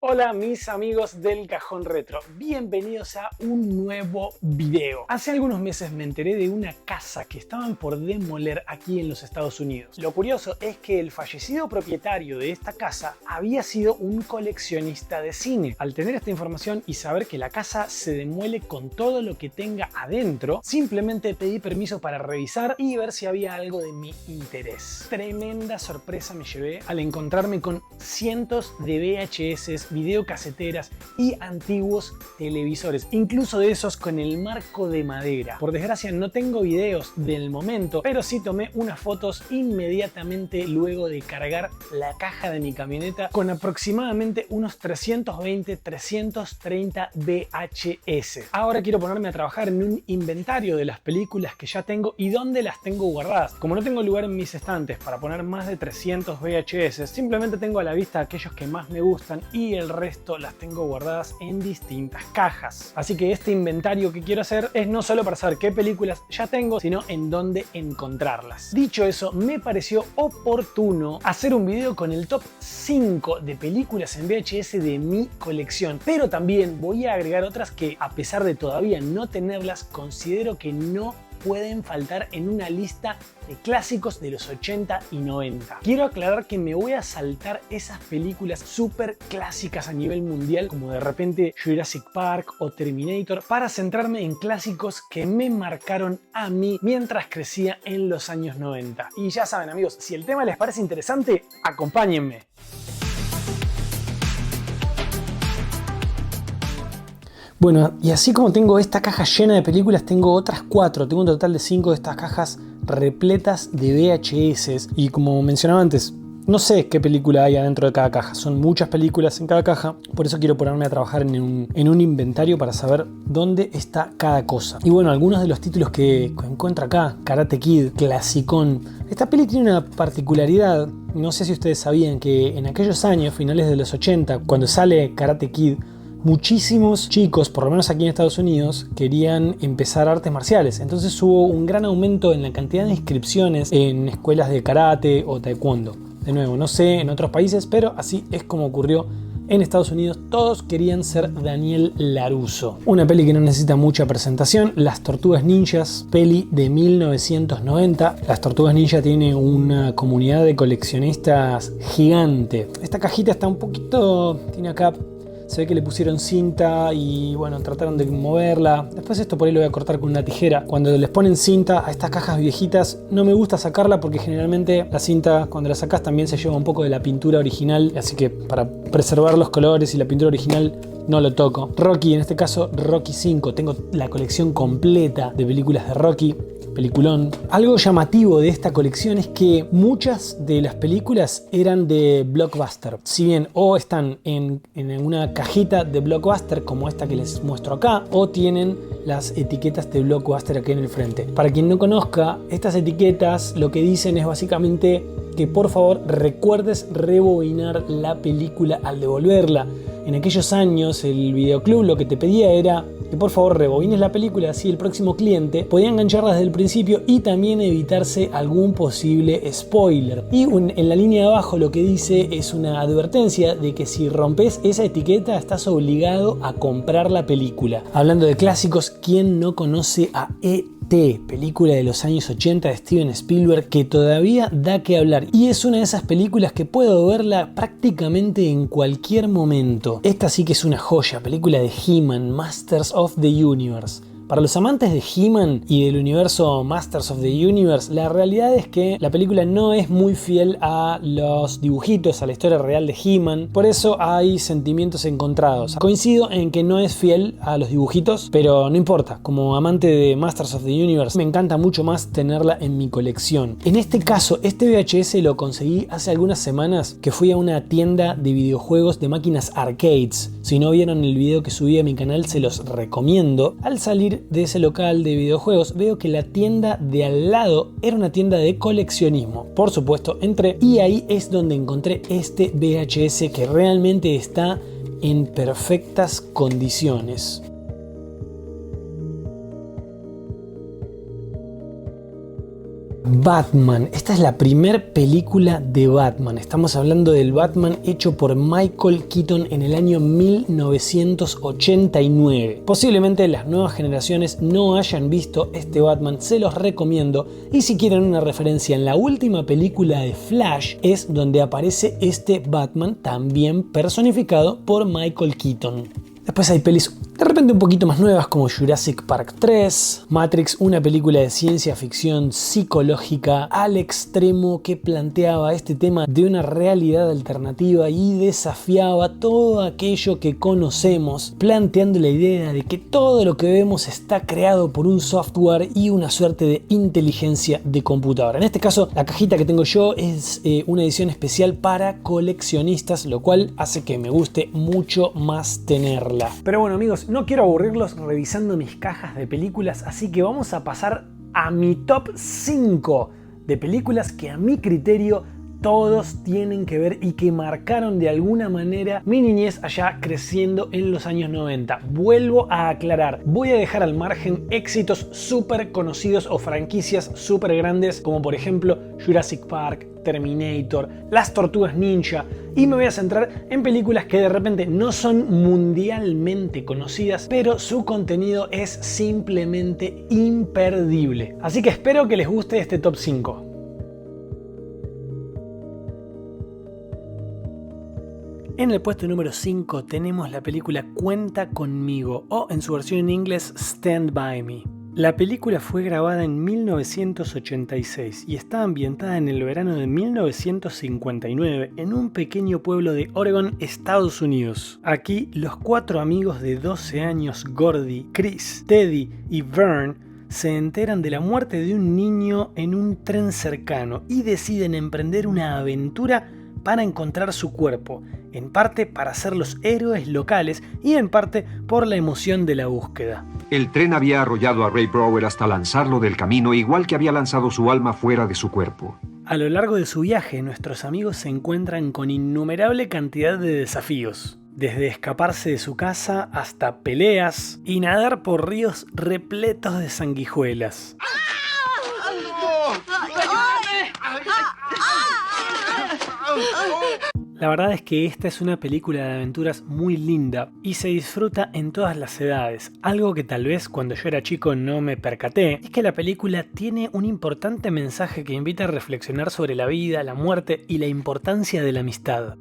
Hola mis amigos del Cajón Retro, bienvenidos a un nuevo video. Hace algunos meses me enteré de una casa que estaban por demoler aquí en los Estados Unidos. Lo curioso es que el fallecido propietario de esta casa había sido un coleccionista de cine. Al tener esta información y saber que la casa se demuele con todo lo que tenga adentro, simplemente pedí permiso para revisar y ver si había algo de mi interés. Tremenda sorpresa me llevé al encontrarme con cientos de VHS, videocaseteras y antiguos televisores, incluso de esos con el marco de madera. Por desgracia no tengo videos del momento, pero sí tomé unas fotos inmediatamente luego de cargar la caja de mi camioneta con aproximadamente unos 320-330 VHS. Ahora quiero ponerme a trabajar en un inventario de las películas que ya tengo y dónde las tengo guardadas. Como no tengo lugar en mis estantes para poner más de 300 VHS, simplemente tengo a la vista aquellos que más me gustan y el resto las tengo guardadas en distintas cajas. Así que este inventario que quiero hacer es no solo para saber qué películas ya tengo, sino en dónde encontrarlas. Dicho eso, me pareció oportuno hacer un video con el top 5 de películas en VHS de mi colección, pero también voy a agregar otras que, a pesar de todavía no tenerlas, considero que no pueden faltar en una lista de clásicos de los 80 y 90. Quiero aclarar que me voy a saltar esas películas súper clásicas a nivel mundial, como de repente Jurassic Park o Terminator, para centrarme en clásicos que me marcaron a mí mientras crecía en los años 90. Y ya saben, amigos, si el tema les parece interesante, acompáñenme. Bueno, y así como tengo esta caja llena de películas, tengo otras 4. Tengo un total de 5 de estas cajas repletas de VHS. Y como mencionaba antes, no sé qué película hay adentro de cada caja. Son muchas películas en cada caja. Por eso quiero ponerme a trabajar en un inventario para saber dónde está cada cosa. Y bueno, algunos de los títulos que encuentro acá. Karate Kid, clasicón. Esta peli tiene una particularidad. No sé si ustedes sabían que en aquellos años, finales de los 80, cuando sale Karate Kid, muchísimos chicos, por lo menos aquí en Estados Unidos, querían empezar artes marciales. Entonces hubo un gran aumento en la cantidad de inscripciones en escuelas de karate o taekwondo. De nuevo, no sé en otros países, pero así es como ocurrió en Estados Unidos. Todos querían ser Daniel LaRusso. Una peli que no necesita mucha presentación, Las Tortugas Ninjas, peli de 1990. Las Tortugas Ninja tiene una comunidad de coleccionistas gigante. Esta cajita está un poquito... tiene acá... se ve que le pusieron cinta y bueno, trataron de moverla. Después esto por ahí lo voy a cortar con una tijera. Cuando les ponen cinta a estas cajas viejitas, no me gusta sacarla porque generalmente la cinta, cuando la sacas, también se lleva un poco de la pintura original. Así que para preservar los colores y la pintura original, no lo toco. Rocky, en este caso Rocky 5. Tengo la colección completa de películas de Rocky. Peliculón. Algo llamativo de esta colección es que muchas de las películas eran de Blockbuster. Si bien o están en una cajita de Blockbuster como esta que les muestro acá, o tienen las etiquetas de Blockbuster aquí en el frente. Para quien no conozca, estas etiquetas lo que dicen es básicamente que por favor recuerdes rebobinar la película al devolverla. En aquellos años el videoclub lo que te pedía era que por favor rebobines la película, así el próximo cliente podía engancharla desde el principio y también evitarse algún posible spoiler. Y en la línea de abajo lo que dice es una advertencia de que si rompes esa etiqueta estás obligado a comprar la película. Hablando de clásicos, ¿quién no conoce a E.T., película de los años 80 de Steven Spielberg que todavía da que hablar? Y es una de esas películas que puedo verla prácticamente en cualquier momento. Esta sí que es una joya, película de He-Man, Masters of the Universe. Para los amantes de He-Man y del universo Masters of the Universe, la realidad es que la película no es muy fiel a los dibujitos, a la historia real de He-Man. Por eso hay sentimientos encontrados. Coincido en que no es fiel a los dibujitos, pero no importa. Como amante de Masters of the Universe, me encanta mucho más tenerla en mi colección. En este caso, este VHS lo conseguí hace algunas semanas que fui a una tienda de videojuegos de máquinas arcades. Si no vieron el video que subí a mi canal, se los recomiendo. Al salir de ese local de videojuegos, veo que la tienda de al lado era una tienda de coleccionismo. Por supuesto, entré y ahí es donde encontré este VHS que realmente está en perfectas condiciones. Batman. Esta es la primer película de Batman. Estamos hablando del Batman hecho por Michael Keaton en el año 1989. Posiblemente las nuevas generaciones no hayan visto este Batman, se los recomiendo. Y si quieren una referencia, en la última película de Flash es donde aparece este Batman, también personificado por Michael Keaton. Después hay pelis de repente un poquito más nuevas como Jurassic Park 3, Matrix, una película de ciencia ficción psicológica al extremo que planteaba este tema de una realidad alternativa y desafiaba todo aquello que conocemos, planteando la idea de que todo lo que vemos está creado por un software y una suerte de inteligencia de computadora. En este caso, la cajita que tengo yo es una edición especial para coleccionistas, lo cual hace que me guste mucho más tenerla. Pero bueno, amigos, no quiero aburrirlos revisando mis cajas de películas, así que vamos a pasar a mi top 5 de películas que a mi criterio todos tienen que ver y que marcaron de alguna manera mi niñez allá creciendo en los años 90. Vuelvo a aclarar, voy a dejar al margen éxitos súper conocidos o franquicias súper grandes como por ejemplo Jurassic Park, Terminator, Las Tortugas Ninja, y me voy a centrar en películas que de repente no son mundialmente conocidas, pero su contenido es simplemente imperdible. Así que espero que les guste este top 5. En el puesto número 5 tenemos la película Cuenta conmigo, o en su versión en inglés Stand By Me. La película fue grabada en 1986 y está ambientada en el verano de 1959 en un pequeño pueblo de Oregon, Estados Unidos. Aquí los 4 amigos de 12 años, Gordy, Chris, Teddy y Vern, se enteran de la muerte de un niño en un tren cercano y deciden emprender una aventura para encontrar su cuerpo, en parte para ser los héroes locales y en parte por la emoción de la búsqueda. El tren había arrollado a Ray Brower hasta lanzarlo del camino, igual que había lanzado su alma fuera de su cuerpo. A lo largo de su viaje, nuestros amigos se encuentran con innumerable cantidad de desafíos. Desde escaparse de su casa hasta peleas y nadar por ríos repletos de sanguijuelas. La verdad es que esta es una película de aventuras muy linda y se disfruta en todas las edades. Algo que tal vez cuando yo era chico no me percaté es que la película tiene un importante mensaje que invita a reflexionar sobre la vida, la muerte y la importancia de la amistad.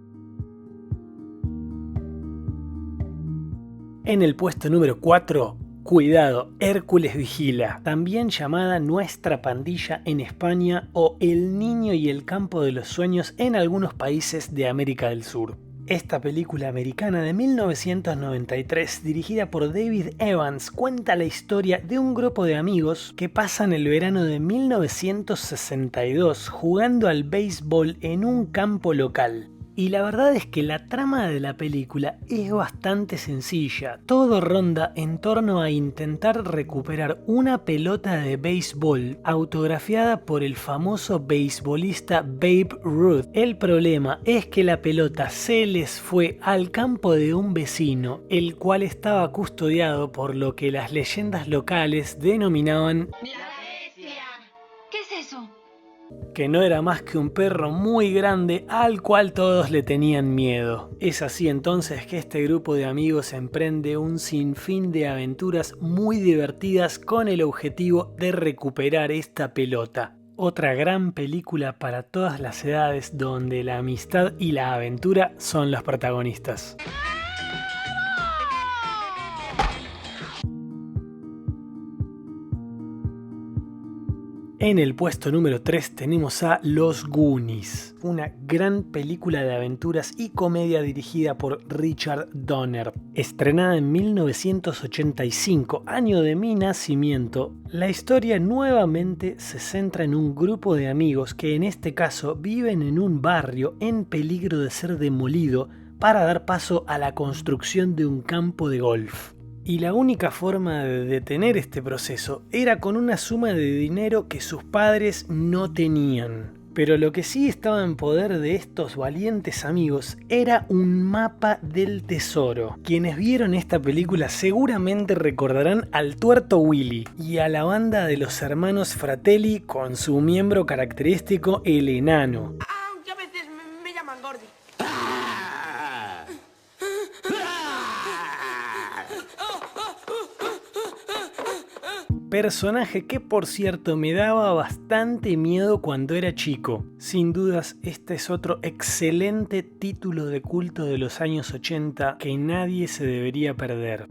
En el puesto número 4, cuidado, Hércules Vigila, también llamada Nuestra Pandilla en España o El Niño y el Campo de los Sueños en algunos países de América del Sur. Esta película americana de 1993, dirigida por David Evans, cuenta la historia de un grupo de amigos que pasan el verano de 1962 jugando al béisbol en un campo local. Y la verdad es que la trama de la película es bastante sencilla. Todo ronda en torno a intentar recuperar una pelota de béisbol autografiada por el famoso beisbolista Babe Ruth. El problema es que la pelota se les fue al campo de un vecino, el cual estaba custodiado por lo que las leyendas locales denominaban ¡La bestia! ¿Qué es eso? que no era más que un perro muy grande al cual todos le tenían miedo. Es así entonces que este grupo de amigos emprende un sinfín de aventuras muy divertidas con el objetivo de recuperar esta pelota. Otra gran película para todas las edades donde la amistad y la aventura son los protagonistas. En el puesto número 3 tenemos a Los Goonies, una gran película de aventuras y comedia dirigida por Richard Donner. Estrenada en 1985, año de mi nacimiento, la historia nuevamente se centra en un grupo de amigos que en este caso viven en un barrio en peligro de ser demolido para dar paso a la construcción de un campo de golf. Y la única forma de detener este proceso era con una suma de dinero que sus padres no tenían. Pero lo que sí estaba en poder de estos valientes amigos era un mapa del tesoro. Quienes vieron esta película seguramente recordarán al tuerto Willy y a la banda de los hermanos Fratelli con su miembro característico, el enano. Aunque a veces me llaman Gordy. Personaje que, por cierto, me daba bastante miedo cuando era chico. Sin dudas, este es otro excelente título de culto de los años 80 que nadie se debería perder.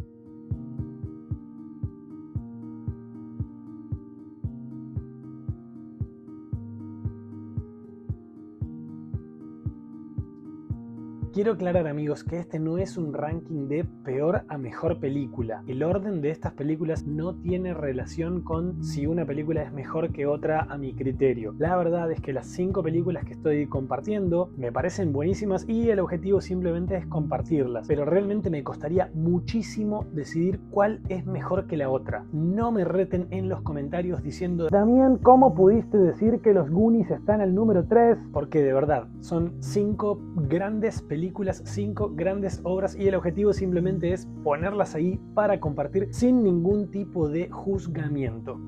Quiero aclarar, amigos, que este no es un ranking de peor a mejor película. El orden de estas películas no tiene relación con si una película es mejor que otra a mi criterio. La verdad es que las 5 películas que estoy compartiendo me parecen buenísimas y el objetivo simplemente es compartirlas. Pero realmente me costaría muchísimo decidir cuál es mejor que la otra. No me reten en los comentarios diciendo: Damián, ¿cómo pudiste decir que los Goonies están al número 3? Porque de verdad, son 5 grandes películas, 5 grandes obras y el objetivo simplemente es ponerlas ahí para compartir sin ningún tipo de juzgamiento.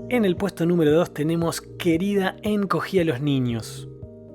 En el puesto número 2 tenemos Querida, encogí a los niños.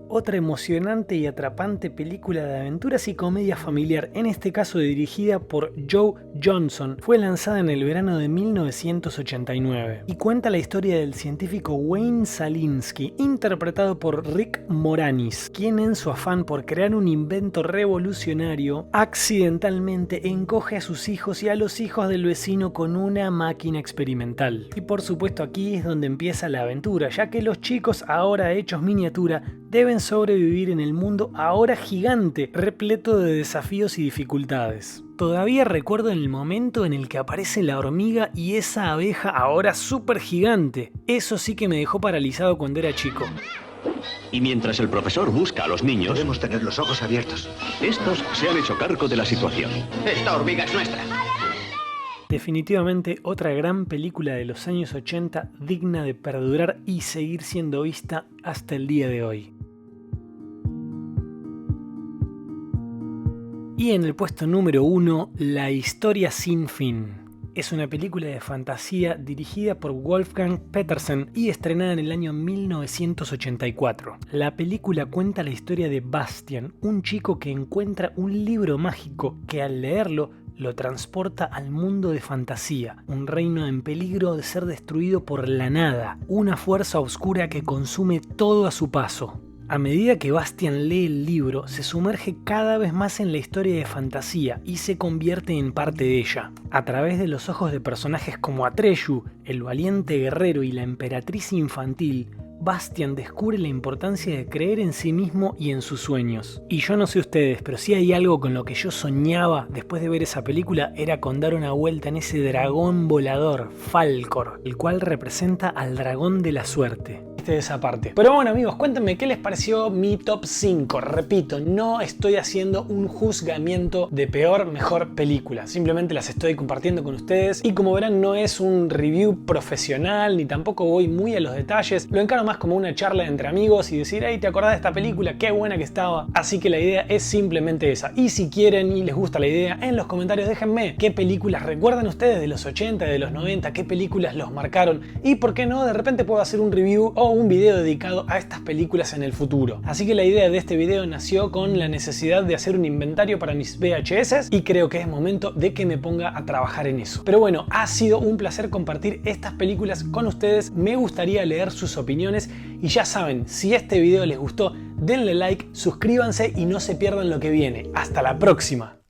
Otra emocionante y atrapante película de aventuras y comedia familiar, en este caso dirigida por Joe Johnson, fue lanzada en el verano de 1989 y cuenta la historia del científico Wayne Szalinski, interpretado por Rick Moranis, quien en su afán por crear un invento revolucionario, accidentalmente encoge a sus hijos y a los hijos del vecino con una máquina experimental. Y por supuesto aquí es donde empieza la aventura, ya que los chicos, ahora hechos miniatura, deben sobrevivir en el mundo ahora gigante, repleto de desafíos y dificultades. Todavía recuerdo el momento en el que aparece la hormiga y esa abeja ahora súper gigante. Eso sí que me dejó paralizado cuando era chico. Y mientras el profesor busca a los niños, debemos tener los ojos abiertos. Estos se han hecho cargo de la situación. Esta hormiga es nuestra. Definitivamente otra gran película de los años 80 digna de perdurar y seguir siendo vista hasta el día de hoy. Y en el puesto número 1, La historia sin fin. Es una película de fantasía dirigida por Wolfgang Petersen y estrenada en el año 1984. La película cuenta la historia de Bastian, un chico que encuentra un libro mágico que al leerlo lo transporta al mundo de fantasía, un reino en peligro de ser destruido por la nada, una fuerza oscura que consume todo a su paso. A medida que Bastian lee el libro, se sumerge cada vez más en la historia de fantasía y se convierte en parte de ella. A través de los ojos de personajes como Atreyu, el valiente guerrero y la emperatriz infantil, Bastian descubre la importancia de creer en sí mismo y en sus sueños. Y yo no sé ustedes, pero si hay algo con lo que yo soñaba después de ver esa película, era con dar una vuelta en ese dragón volador, Falkor, el cual representa al dragón de la suerte. De esa parte. Pero bueno, amigos, cuéntenme qué les pareció mi top 5. Repito, no estoy haciendo un juzgamiento de peor, mejor película. Simplemente las estoy compartiendo con ustedes y como verán no es un review profesional ni tampoco voy muy a los detalles. Lo encaro más como una charla entre amigos y decir: hey, ¿te acordás de esta película? Qué buena que estaba. Así que la idea es simplemente esa. Y si quieren y les gusta la idea, en los comentarios déjenme qué películas recuerdan ustedes de los 80, de los 90, qué películas los marcaron y por qué no, de repente puedo hacer un review o un video dedicado a estas películas en el futuro. Así que la idea de este video nació con la necesidad de hacer un inventario para mis VHS y creo que es momento de que me ponga a trabajar en eso. Pero bueno, ha sido un placer compartir estas películas con ustedes. Me gustaría leer sus opiniones y ya saben, si este video les gustó, denle like, suscríbanse y no se pierdan lo que viene. Hasta la próxima.